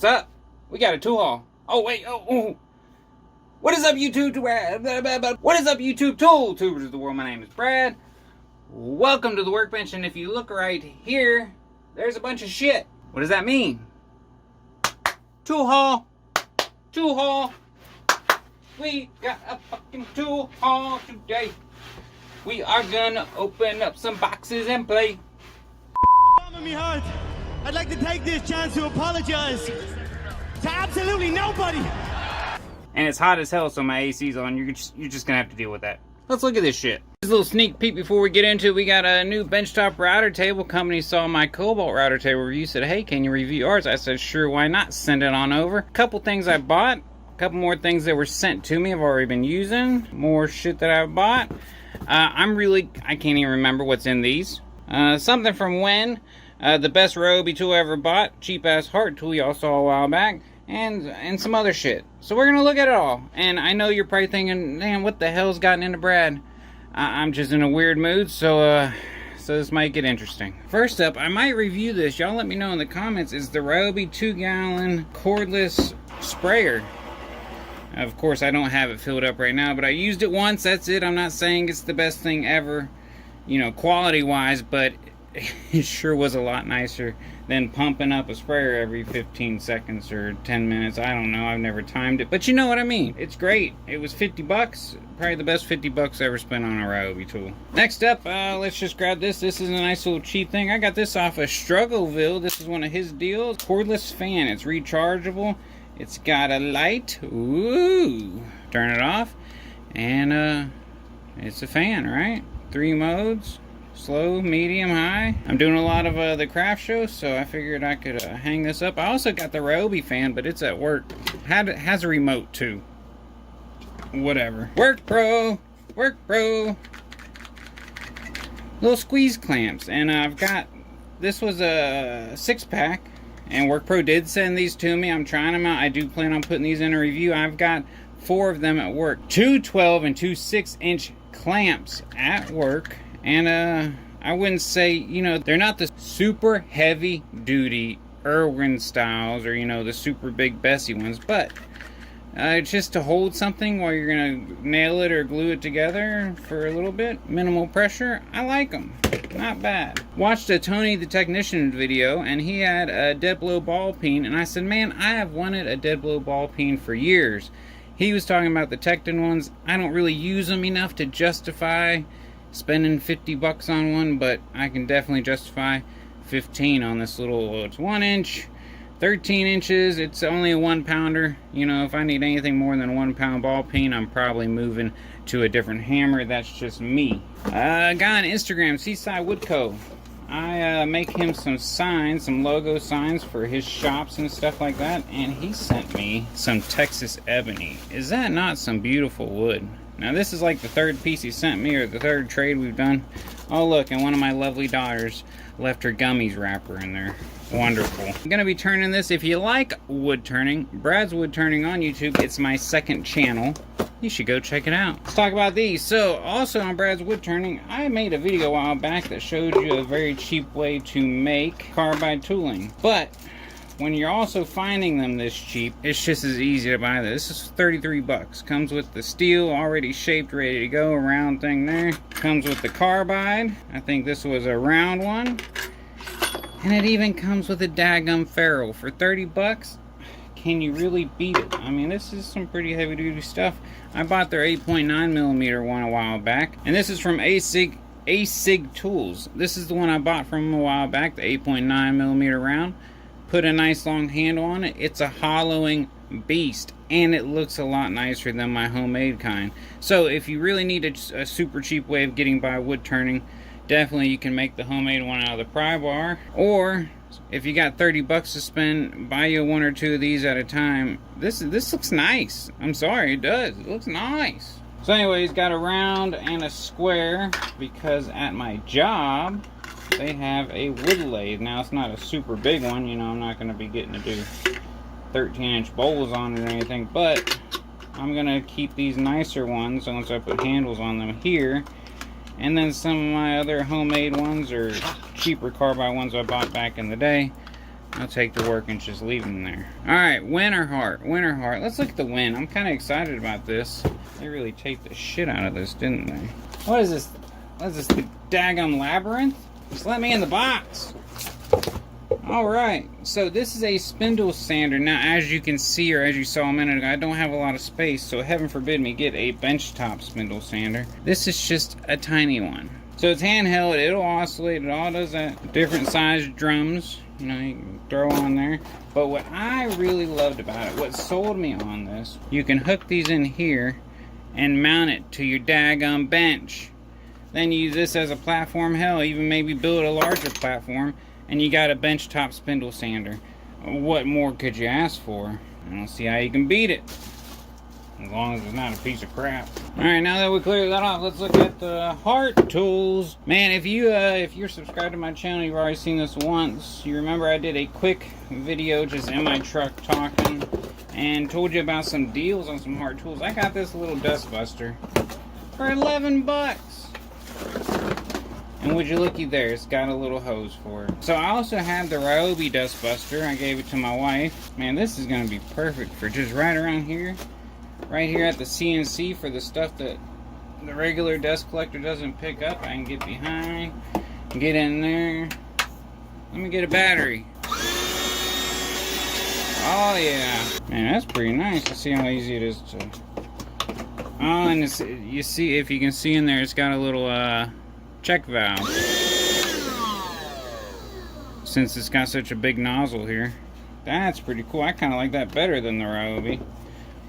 What's up? We got a tool haul. Oh, wait. Oh. What is up, YouTube? What is up, YouTube tool tubers of the world? My name is Brad. Welcome to the Workbench. And if you look right here, there's a bunch of shit. What does that mean? Tool haul. Tool haul. We got a fucking tool haul today. We are gonna open up some boxes and play. Me heart. I'd like to take this chance to apologize to absolutely nobody. And it's hot as hell, so my AC's on. You're just gonna have to deal with that. Let's look at this shit. Just a little sneak peek before we get into it. We got a new benchtop router table. Company saw my Cobalt router table review. Said, hey, can you review ours? I said, sure, why not? Send it on over. Couple things I bought. A couple more things that were sent to me I've already been using. More shit that I bought. I can't even remember what's in these. Something from when. The best Ryobi tool I ever bought. Cheap ass heart tool y'all saw a while back. And some other shit. So we're gonna look at it all. And I know you're probably thinking, damn, what the hell's gotten into Brad? I'm just in a weird mood, so this might get interesting. First up, I might review this. Y'all let me know in the comments. Is the Ryobi 2-gallon cordless sprayer. Of course, I don't have it filled up right now, but I used it once. That's it. I'm not saying it's the best thing ever, you know, quality-wise, but it sure was a lot nicer than pumping up a sprayer every 15 seconds or 10 minutes. I don't know. I've never timed it, but you know what I mean. It's great. It was 50 bucks. Probably the best 50 bucks I ever spent on a Ryobi tool. Next up, let's just grab this. This is a nice little cheap thing. I got this off of Struggleville. This is one of his deals. Cordless fan. It's rechargeable. It's got a light. Ooh. Turn it off. And it's a fan, right? 3 modes. Slow, medium, high. I'm doing a lot of the craft shows, so I figured I could hang this up. I also got the Ryobi fan, but it's at work. Has a remote too. Whatever. Workpro. Little squeeze clamps, and I've got. This was a 6-pack, and Workpro did send these to me. I'm trying them out. I do plan on putting these in a review. I've got 4 of them at work. 2 12 and 2 6-inch clamps at work. And I wouldn't say, you know, they're not the super heavy duty Irwin styles or, you know, the super big Bessie ones, but just to hold something while you're gonna nail it or glue it together for a little bit, minimal pressure. I like them, not bad. Watched a Tony the Technician video, and he had a dead blow ball peen, and I said, man, I have wanted a dead blow ball peen for years. He was talking about the Tecton ones. I don't really use them enough to justify spending 50 bucks on one, but I can definitely justify 15 on this little, it's 1 inch, 13 inches. It's only a 1-pounder. You know, if I need anything more than a 1-pound ball peen, I'm probably moving to a different hammer. That's just me. Guy on Instagram, Seaside Woodco. I make him some signs, some logo signs for his shops and stuff like that, and he sent me some Texas Ebony. Is that not some beautiful wood? Now this is like the 3rd piece he sent me, or the 3rd trade we've done. Oh look, and one of my lovely daughters left her gummies wrapper in there. Wonderful. I'm gonna be turning this. If you like wood turning, Brad's Woodturning on YouTube. It's my 2nd channel. You should go check it out. Let's talk about these. So also on Brad's Woodturning, I made a video a while back that showed you a very cheap way to make carbide tooling. But when you're also finding them this cheap, it's just as easy to buy this. This is 33 bucks. Comes with the steel already shaped, ready to go, a round thing there. Comes with the carbide. I think this was a round one. And it even comes with a daggum ferrule. For 30 bucks, can you really beat it? I mean, this is some pretty heavy duty stuff. I bought their 8.9mm one a while back. And this is from ASIG Tools. This is the one I bought from them a while back, the 8.9mm round. Put a nice long handle on it. It's a hollowing beast, and it looks a lot nicer than my homemade kind. So if you really need a super cheap way of getting by wood turning, definitely you can make the homemade one out of the pry bar. Or if you got 30 bucks to spend, buy you 1 or 2 of these at a time. This looks nice. I'm sorry, it does. It looks nice. So anyways, got a round and a square because at my job they have a wood lathe. Now it's not a super big one, you know, I'm not going to be getting to do 13-inch bowls on it or anything, but I'm going to keep these nicer ones once I put handles on them here. And then some of my other homemade ones or cheaper carbide ones I bought back in the day, I'll take the work and just leave them there. Alright, winter heart. Winter heart. Let's look at the wind. I'm kind of excited about this. They really taped the shit out of this, didn't they? What is this? What is this? The daggum labyrinth? Just let me in the box. Alright, so this is a spindle sander. Now, as you can see, or as you saw a minute ago, I don't have a lot of space, so heaven forbid me get a benchtop spindle sander. This is just a tiny one. So it's handheld, it'll oscillate, it all does that. Different sized drums, you know, you can throw on there. But what I really loved about it, what sold me on this, you can hook these in here and mount it to your daggum bench. Then use this as a platform, hell, even maybe build a larger platform, and you got a benchtop spindle sander. What more could you ask for? I don't see how you can beat it. As long as it's not a piece of crap. Alright, now that we cleared that off, let's look at the heart tools. Man, if you're subscribed to my channel, you've already seen this once. You remember I did a quick video just in my truck talking and told you about some deals on some heart tools. I got this little dust buster for 11 bucks. And would you looky there, it's got a little hose for it. So I also have the Ryobi dust buster. I gave it to my wife. Man, this is going to be perfect for just right around here. Right here at the CNC for the stuff that the regular dust collector doesn't pick up. I can get behind, get in there. Let me get a battery. Oh yeah. Man, that's pretty nice. Let's see how easy it is to... Oh, and it's, you see, if you can see in there, it's got a little check valve. Since it's got such a big nozzle here. That's pretty cool. I kind of like that better than the Ryobi.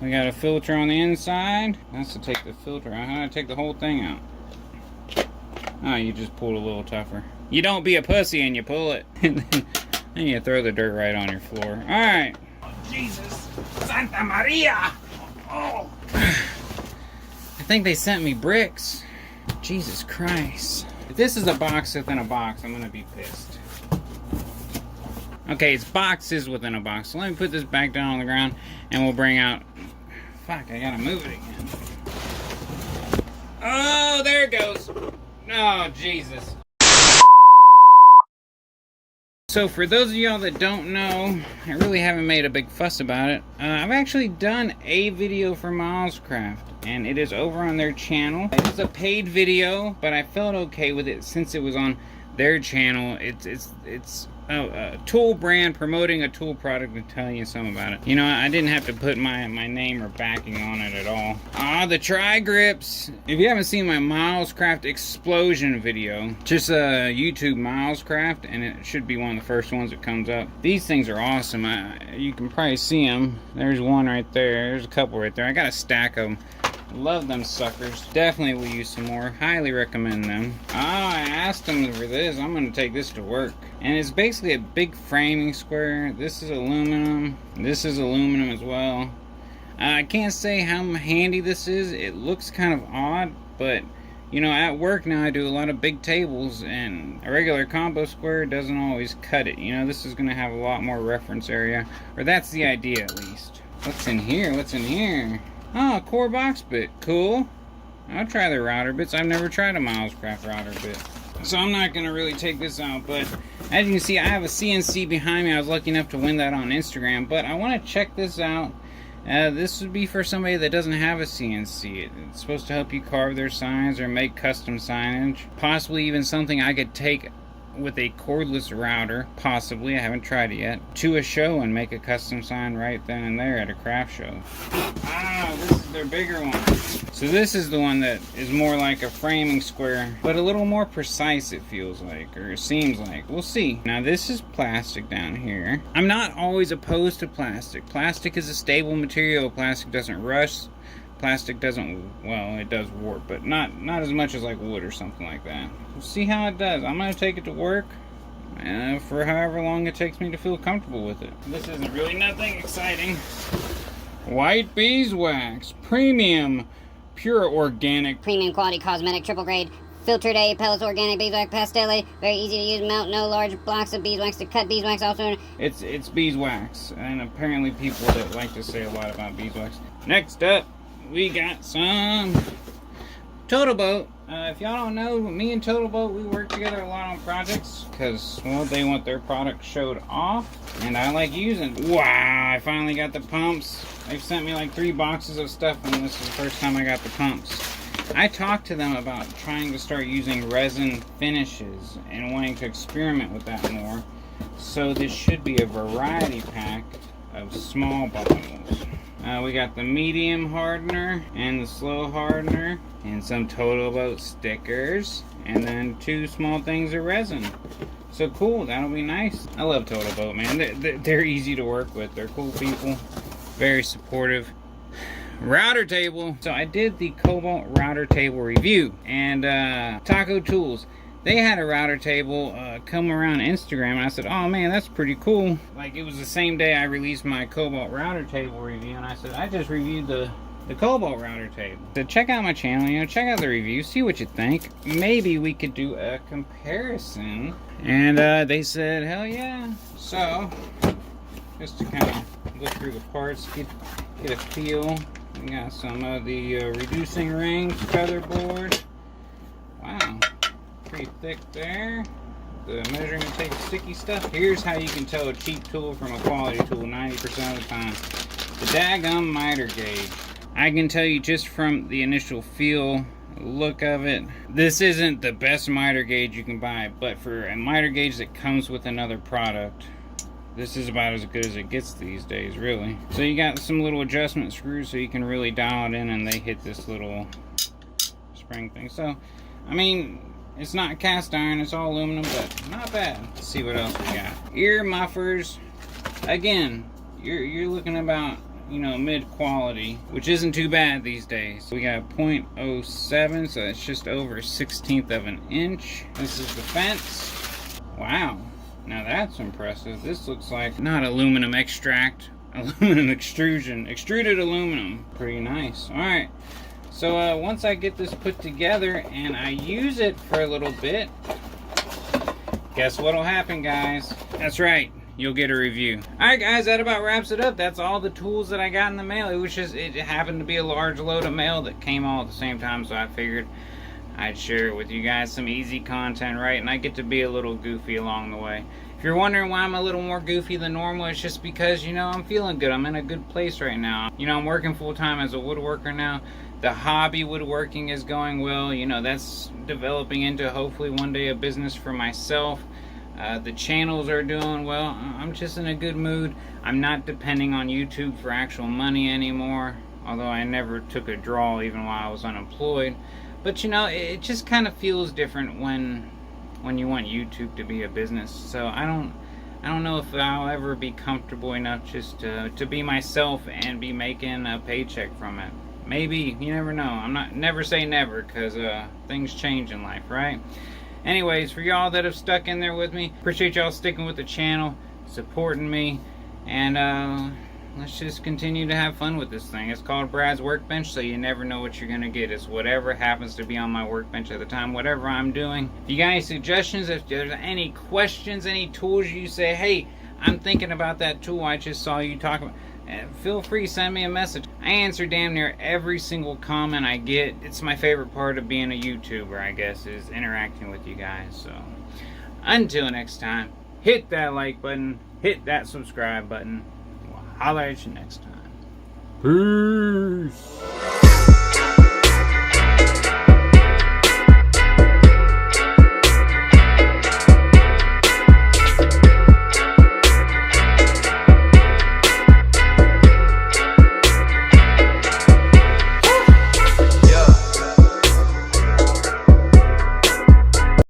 We got a filter on the inside. That's to take the filter out. How do I take the whole thing out? Oh, you just pull it a little tougher. You don't be a pussy and you pull it. And then you throw the dirt right on your floor. Alright. Oh, Jesus. Santa Maria! Oh. I think they sent me bricks. Jesus Christ. If this is a box within a box, I'm gonna be pissed. Okay, it's boxes within a box. So let me put this back down on the ground and we'll bring out... Fuck, I gotta move it again. Oh, there it goes. Oh, Jesus. So for those of y'all that don't know, I really haven't made a big fuss about it. I've actually done a video for Milecraft, and it is over on their channel. It was a paid video, but I felt okay with it since it was on their channel. It's a tool brand promoting a tool product and telling you something about it. You know, I didn't have to put my name or backing on it at all. Ah, the TriGrips. If you haven't seen my Milecraft explosion video, just YouTube Milecraft, and it should be one of the first ones that comes up. These things are awesome. You can probably see them. There's one right there. There's a couple right there. I got a stack of them. Love them suckers. Definitely will use some more. Highly recommend them. Ah, I asked them for this. I'm going to take this to work. And it's basically a big framing square. This is aluminum. This is aluminum as well. I can't say how handy this is. It looks kind of odd, but you know, at work now I do a lot of big tables, and a regular combo square doesn't always cut it. You know, this is going to have a lot more reference area, or that's the idea at least. What's in here? What's in here? Oh, core box bit. Cool. I'll try the router bits. I've never tried a Milecraft router bit. So I'm not going to really take this out, but as you can see, I have a CNC behind me. I was lucky enough to win that on Instagram, but I want to check this out. This would be for somebody that doesn't have a CNC. It's supposed to help you carve their signs or make custom signage. Possibly even something I could take with a cordless router, possibly, I haven't tried it yet, to a show and make a custom sign right then and there at a craft show. Ah, this is their bigger one. So this is the one that is more like a framing square, but a little more precise, it feels like, or it seems like. We'll see. Now this is plastic down here. I'm not always opposed to plastic. Plastic is a stable material. Plastic doesn't rust. Plastic doesn't, well, it does warp, but not as much as like wood or something like that. We'll see how it does. I'm going to take it to work for however long it takes me to feel comfortable with it. This isn't really nothing exciting. White beeswax, premium, pure organic. Premium quality cosmetic, triple grade, filtered A, pellets, organic beeswax, pastel, very easy to use, melt, no large blocks of beeswax to cut beeswax also. It's beeswax, and apparently people that like to say a lot about beeswax. Next up, we got some Total Boat. If y'all don't know, me and Total Boat, we work together a lot on projects because, well, they want their product showed off, and I like using. Wow, I finally got the pumps. They've sent me like 3 boxes of stuff, and this is the first time I got the pumps. I talked to them about trying to start using resin finishes and wanting to experiment with that more. So this should be a variety pack of small bottles. We got the medium hardener and the slow hardener and some Total Boat stickers and then 2 small things of resin. So cool, that'll be nice. I love Total Boat, man. They're easy to work with. They're cool people, very supportive. Router table. So I did the Cobalt router table review, and Taco Tools, they had a router table come around Instagram, and I said, oh man, that's pretty cool. Like, it was the same day I released my Cobalt router table review, and I said, I just reviewed the Cobalt router table. So check out my channel, you know, check out the review, see what you think. Maybe we could do a comparison. And they said, hell yeah. So, just to kind of look through the parts, get a feel. We got some of the reducing rings, featherboard. Wow, pretty thick there. The measuring tape sticky stuff. Here's how you can tell a cheap tool from a quality tool 90% of the time. The daggum miter gauge. I can tell you just from the initial feel, look of it, this isn't the best miter gauge you can buy, but for a miter gauge that comes with another product, this is about as good as it gets these days, really. So you got some little adjustment screws so you can really dial it in, and they hit this little spring thing. So, I mean, it's not cast iron, it's all aluminum, but not bad. Let's see what else we got. Ear muffers. Again, you're looking about, you know, mid-quality, which isn't too bad these days. We got 0.07, so that's just over 1/16 of an inch. This is the fence. Wow. Now that's impressive. This looks like not aluminum extract, aluminum extrusion, extruded aluminum. Pretty nice. All right. So once I get this put together and I use it for a little bit, guess what'll happen, guys? That's right. You'll get a review. All right, guys, that about wraps it up. That's all the tools that I got in the mail. It happened to be a large load of mail that came all at the same time, so I figured I'd share it with you guys, some easy content, right? And I get to be a little goofy along the way. If you're wondering why I'm a little more goofy than normal, it's just because, you know, I'm feeling good. I'm in a good place right now. You know, I'm working full-time as a woodworker now. The hobby woodworking is going well. You know, that's developing into hopefully one day a business for myself. The channels are doing well. I'm just in a good mood. I'm not depending on YouTube for actual money anymore, although I never took a draw even while I was unemployed. But you know, it just kind of feels different when you want YouTube to be a business. So I don't know if I'll ever be comfortable enough just to be myself and be making a paycheck from it. Maybe, you never know. Never say never, because things change in life, right? Anyways, for y'all that have stuck in there with me, appreciate y'all sticking with the channel, supporting me, and let's just continue to have fun with this thing. It's called Brads Workbench, so you never know what you're going to get. It's whatever happens to be on my workbench at the time, whatever I'm doing. If you got any suggestions, if there's any questions, any tools you say, hey, I'm thinking about that tool I just saw you talk about, feel free, send me a message. I answer damn near every single comment I get. It's my favorite part of being a YouTuber, I guess, is interacting with you guys. So, until next time, hit that like button, hit that subscribe button. We'll holler at you next time. Peace.